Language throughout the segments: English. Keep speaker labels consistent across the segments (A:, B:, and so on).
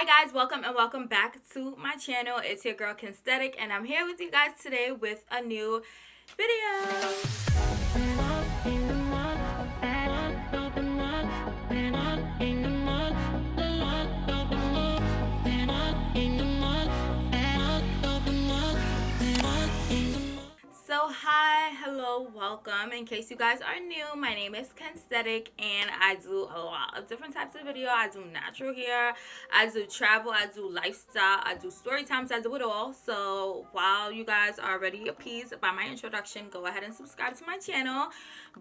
A: guys, welcome back to my channel. It's your girl Kensthetic, and I'm here with you guys today with a new video. So hi, hello, welcome. In case you guys are new, my name is Kensthetic and I do a lot of different types of video. I do natural hair, I do travel, I do lifestyle, I do story times, I do it all. So while you guys are already appeased by my introduction, go ahead and subscribe to my channel.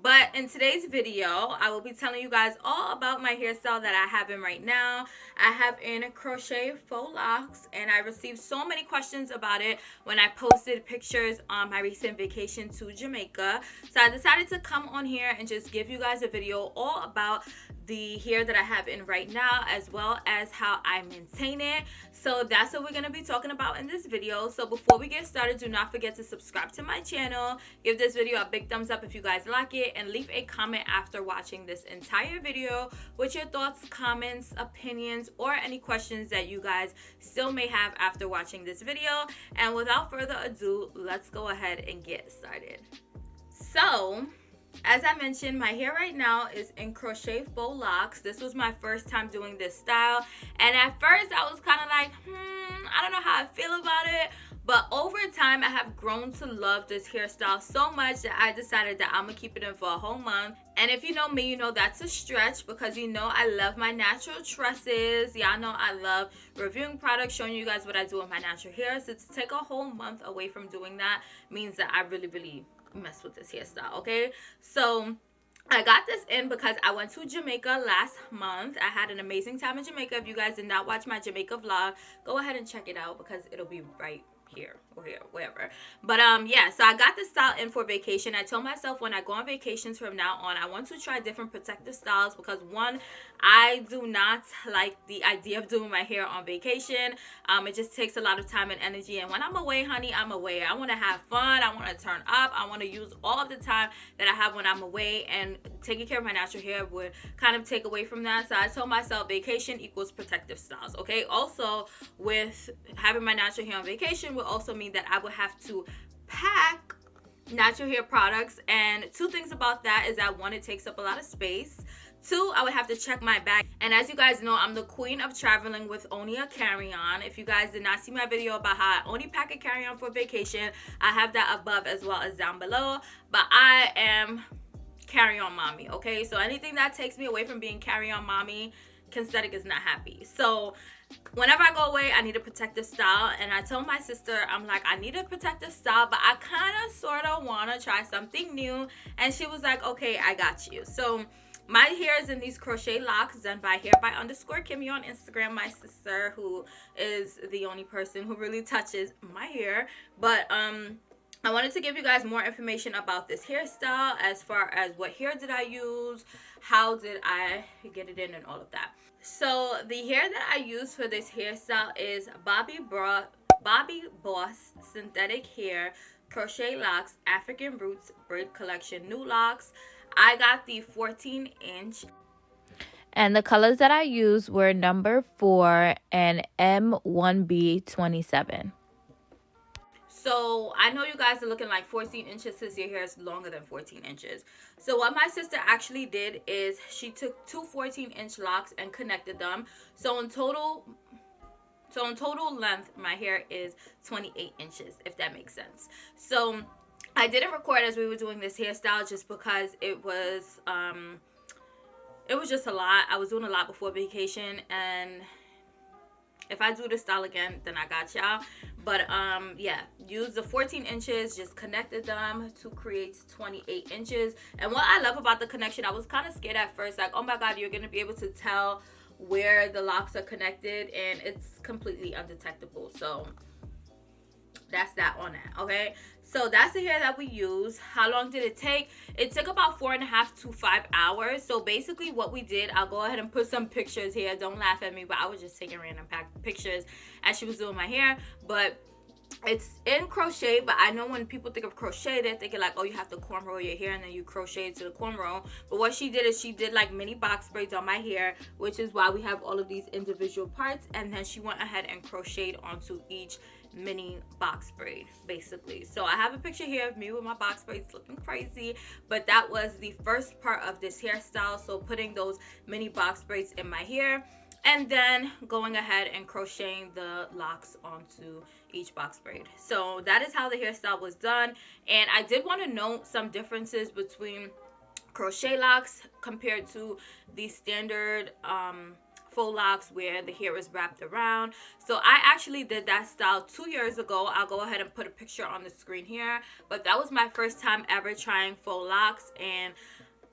A: But in today's video, I will be telling you guys all about my hairstyle that I have in right now. I have in crochet faux locks, and I received so many questions about it when I posted pictures on my recent vacation to Jamaica. So I decided to come on here and just give you guys a video all about the hair that I have in right now, as well as how I maintain it. So that's what we're going to be talking about in this video. So before we get started, do not forget to subscribe to my channel, give this video a big thumbs up if you guys like it, and leave a comment after watching this entire video with your thoughts, comments, opinions, or any questions that you guys still may have after watching this video. And without further ado, let's go ahead and get started. So as I mentioned, my hair right now is in crochet faux locks. This was my first time doing this style, and at first I was kind of like, I don't know how I feel about it. But over time, I have grown to love this hairstyle so much that I decided that I'm gonna keep it in for a whole month. And if you know me, you know that's a stretch, because you know I love my natural tresses. Y'all know I love reviewing products, showing you guys what I do with my natural hair. So to take a whole month away from doing that means that I really mess with this hairstyle, okay? So I got this in because I went to Jamaica last month. I had an amazing time in Jamaica. If you guys did not watch my Jamaica vlog, go ahead and check it out because it'll be right here or here, wherever. But yeah, so I got this style in for vacation. I told myself when I go on vacations from now on, I want to try different protective styles because one, I do not like the idea of doing my hair on vacation. It just takes a lot of time and energy, and when I'm away, honey, I'm away. I want to have fun, I want to turn up, I want to use all of the time that I have when I'm away, and taking care of my natural hair would kind of take away from that. So I told myself vacation equals protective styles, okay? Also, with having my natural hair on vacation would also mean that I would have to pack natural hair products, and two things about that is that one, it takes up a lot of space. Two, I would have to check my bag. And as you guys know, I'm the queen of traveling with only a carry-on. If you guys did not see my video about how I only pack a carry-on for vacation, I have that above as well as down below. But I am carry-on mommy, okay? So anything that takes me away from being carry-on mommy, Kensthetic is not happy. So whenever I go away, I need a protective style, and I told my sister, I'm like, I need a protective style, but I kind of sort of want to try something new. And she was like, okay, I got you. So my hair is in these crochet locks done by _Kimmy on Instagram, my sister, who is the only person who really touches my hair. But I wanted to give you guys more information about this hairstyle, as far as what hair did I use, how did I get it in, and all of that. So the hair that I use for this hairstyle is Bobby Boss Synthetic Hair Crochet Locks African Roots Braid Collection New Locks. I got the 14-inch.
B: And the colors that I used were number 4 and M1B27.
A: So I know you guys are looking like 14 inches since your hair is longer than 14 inches. So what my sister actually did is she took two 14-inch locks and connected them. So in total length, my hair is 28 inches, if that makes sense. So I didn't record as we were doing this hairstyle just because it was just a lot. I was doing a lot before vacation, and if I do this style again, then I got y'all. But yeah, use the 14 inches, just connected them to create 28 inches. And what I love about the connection, I was kind of scared at first, like, oh my god, you're gonna be able to tell where the locks are connected, and it's completely undetectable. So that's that on that, okay? So that's the hair that we use. How long did it take? It took about 4.5 to 5 hours. So basically what we did, I'll go ahead and put some pictures here. Don't laugh at me, but I was just taking random pictures as she was doing my hair. But It's in crochet, but I know when people think of crochet, they're thinking like, oh, you have to cornrow your hair and then you crochet it to the cornrow. But what she did is she did like mini box braids on my hair, which is why we have all of these individual parts. And then she went ahead and crocheted onto each mini box braid, basically. So I have a picture here of me with my box braids looking crazy, but that was the first part of this hairstyle. So putting those mini box braids in my hair, and then going ahead and crocheting the locks onto each box braid. So that is how the hairstyle was done. And I did want to note some differences between crochet locks compared to the standard faux locks where the hair is wrapped around. So I actually did that style 2 years ago. I'll go ahead and put a picture on the screen here, but that was my first time ever trying faux locks, and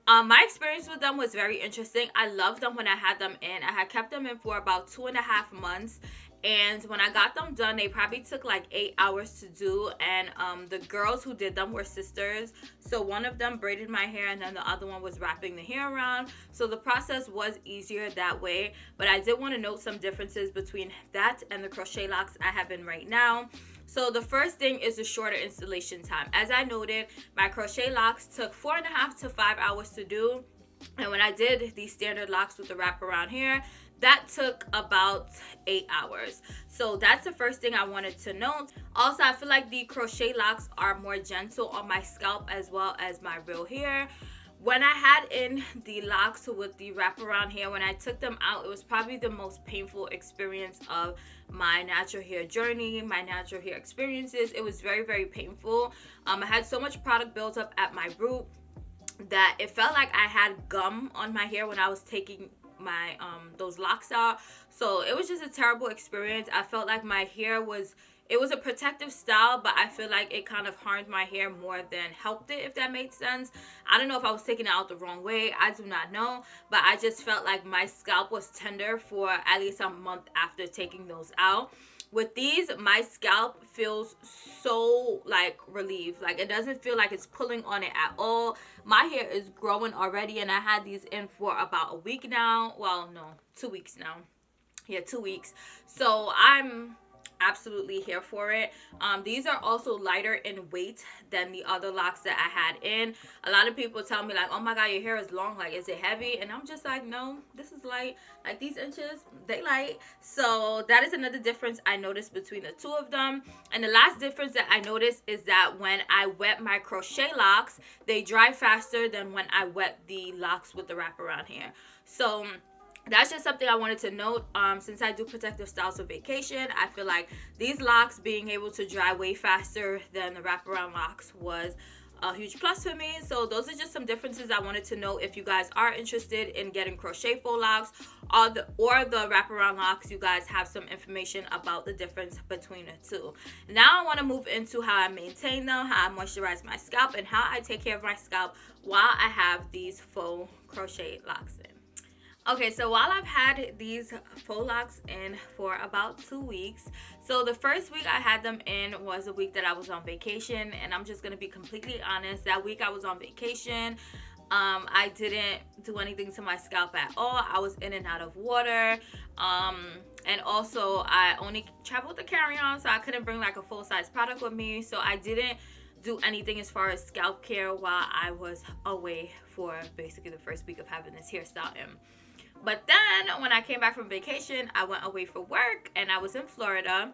A: my experience with them was very interesting. I loved them when I had them in. I had kept them in for about 2.5 months. And when I got them done, they probably took like 8 hours to do. And the girls who did them were sisters. So one of them braided my hair and then the other one was wrapping the hair around. So the process was easier that way. But I did want to note some differences between that and the crochet locks I have in right now. So the first thing is the shorter installation time. As I noted, my crochet locks took 4.5 to 5 hours to do. And when I did these standard locks with the wraparound hair, that took about 8 hours. So that's the first thing I wanted to note. Also, I feel like the crochet locks are more gentle on my scalp as well as my real hair. When I had in the locks with the wraparound hair, when I took them out, it was probably the most painful experience of my natural hair journey, my natural hair experiences. It was very, very painful. I had so much product built up at my root that it felt like I had gum on my hair when I was taking my those locks out. So it was just a terrible experience. I felt like my hair was, it was a protective style, but I feel like it kind of harmed my hair more than helped it, if that made sense. I don't know if I was taking it out the wrong way. I do not know. But I just felt like my scalp was tender for at least a month after taking those out. With these, my scalp feels so like relieved. Like it doesn't feel like it's pulling on it at all. My hair is growing already, and I had these in for about a week now. Well, no, 2 weeks now. Yeah, 2 weeks. So I'm absolutely here for it. These are also lighter in weight than the other locks that I had in. A lot of people tell me like, oh my god, your hair is long, like is it heavy? And I'm just like, no, this is light. Like these inches, they light. So that is another difference I noticed between the two of them. And the last difference that I noticed is that when I wet my crochet locks, they dry faster than when I wet the locks with the wraparound hair. So that's just something I wanted to note. Since I do protective styles for vacation, I feel like these locks being able to dry way faster than the wraparound locks was a huge plus for me. So those are just some differences I wanted to know. If you guys are interested in getting crochet faux locks or the wraparound locks, you guys have some information about the difference between the two. Now I want to move into how I maintain them, how I moisturize my scalp, and how I take care of my scalp while I have these faux crochet locks in. Okay, so while I've had these faux locks in for about 2 weeks, so the first week I had them in was a week that I was on vacation, and I'm just going to be completely honest, that week I was on vacation, I didn't do anything to my scalp at all. I was in and out of water, and also I only traveled with the carry-on, so I couldn't bring like a full-size product with me, so I didn't do anything as far as scalp care while I was away for basically the first week of having this hairstyle in. But then when I came back from vacation, I went away for work, and I was in Florida,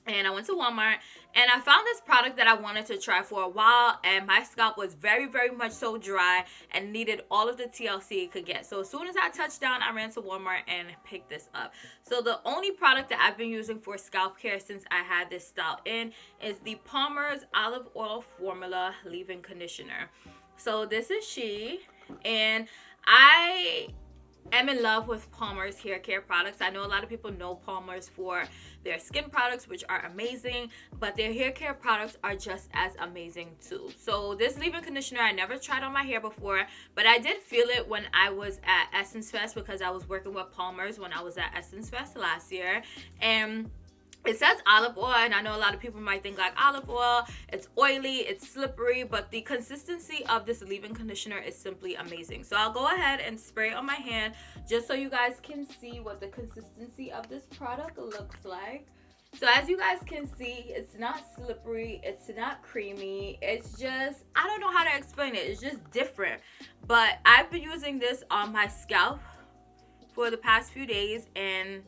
A: and I went to Walmart, and I found this product that I wanted to try for a while, and my scalp was very, very much so dry and needed all of the TLC it could get. So as soon as I touched down, I ran to Walmart and picked this up. So the only product that I've been using for scalp care since I had this style in is the Palmer's Olive Oil Formula Leave-In Conditioner. So this is she, and I am in love with Palmer's hair care products. I know a lot of people know Palmer's for their skin products, which are amazing, but their hair care products are just as amazing too. So this leave-in conditioner I never tried on my hair before, but I did feel it when I was at Essence Fest, because I was working with Palmer's when I was at Essence Fest last year, and it says olive oil, and I know a lot of people might think like olive oil, it's oily, it's slippery, but the consistency of this leave-in conditioner is simply amazing. So I'll go ahead and spray it on my hand just so you guys can see what the consistency of this product looks like. So as you guys can see, it's not slippery, it's not creamy, it's just, I don't know how to explain it, it's just different. But I've been using this on my scalp for the past few days, and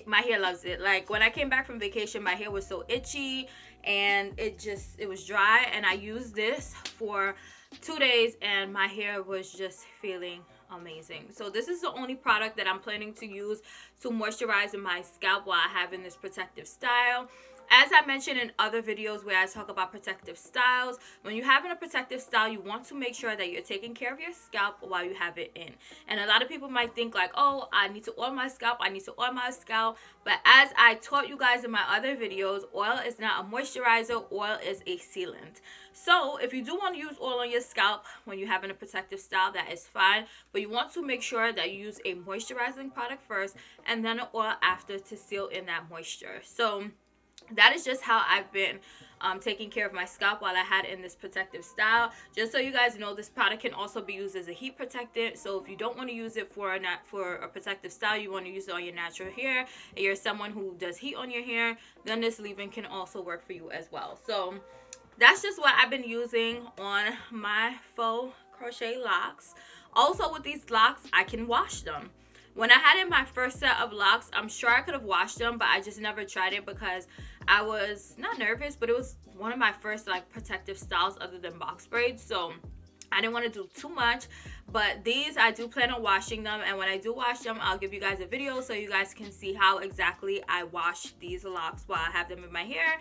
A: my hair loves it. Like when I came back from vacation, my hair was so itchy and it was dry, and I used this for 2 days and my hair was just feeling amazing. So this is the only product that I'm planning to use to moisturize my scalp while I have in this protective style. As I mentioned in other videos where I talk about protective styles, when you're having a protective style, you want to make sure that you're taking care of your scalp while you have it in. And a lot of people might think like, oh, I need to oil my scalp, I need to oil my scalp. But as I taught you guys in my other videos, oil is not a moisturizer, oil is a sealant. So if you do want to use oil on your scalp when you're having a protective style, that is fine. But you want to make sure that you use a moisturizing product first and then an oil after to seal in that moisture. So that is just how I've been taking care of my scalp while I had in this protective style. Just so you guys know, this product can also be used as a heat protectant. So if you don't want to use it for a protective style, you want to use it on your natural hair, and you're someone who does heat on your hair, then this leave-in can also work for you as well. So that's just what I've been using on my Faux Crochet Locs. Also with these locks, I can wash them. When I had in my first set of locks, I'm sure I could have washed them, but I just never tried it because I was not nervous, but it was one of my first like protective styles other than box braids. So I didn't want to do too much, but these I do plan on washing them, and when I do wash them, I'll give you guys a video so you guys can see how exactly I wash these locks while I have them in my hair.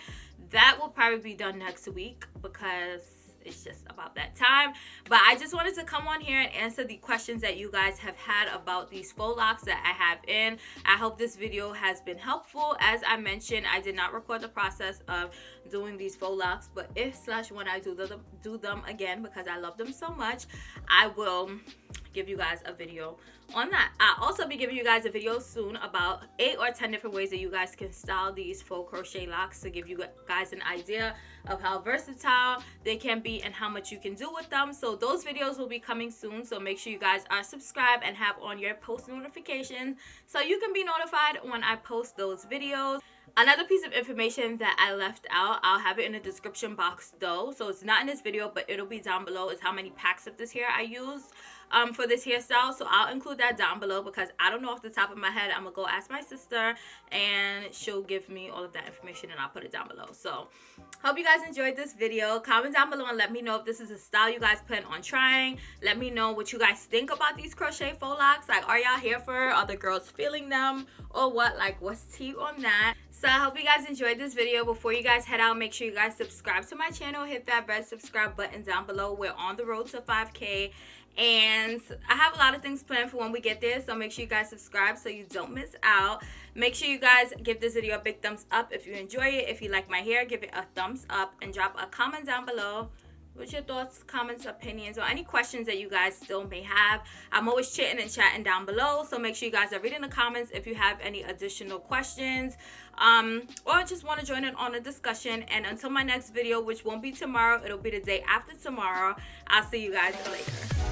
A: That will probably be done next week because it's just about that time. But I just wanted to come on here and answer the questions that you guys have had about these faux locks that I have in. I hope this video has been helpful. As I mentioned, I did not record the process of doing these faux locks, but when I do them again, because I love them so much, I will give you guys a video on that. I'll also be giving you guys a video soon about 8 or 10 different ways that you guys can style these faux crochet locks to give you guys an idea of how versatile they can be and how much you can do with them. So those videos will be coming soon, so make sure you guys are subscribed and have on your post notifications so you can be notified when I post those videos. Another piece of information that I left out, I'll have it in the description box though, so it's not in this video but it'll be down below, is how many packs of this hair I used for this hairstyle. So I'll include that down below because I don't know off the top of my head. I'm gonna go ask my sister and she'll give me all of that information and I'll put it down below. So hope you guys enjoyed this video. Comment down below and let me know if this is a style you guys plan on trying. Let me know what you guys think about these crochet faux locks. Like, are y'all here for other girls feeling them or what? Like, what's tea on that? So I hope you guys enjoyed this video. Before you guys head out, make sure you guys subscribe to my channel. Hit that red subscribe button down below. We're on the road to 5K. And I have a lot of things planned for when we get there. So make sure you guys subscribe so you don't miss out. Make sure you guys give this video a big thumbs up if you enjoy it. If you like my hair, give it a thumbs up. And drop a comment down below with your thoughts, comments, opinions, or any questions that you guys still may have. I'm always chitting and chatting down below, so make sure you guys are reading the comments if you have any additional questions or just want to join in on a discussion. And until my next video, which won't be tomorrow, it'll be the day after tomorrow, I'll see you guys later.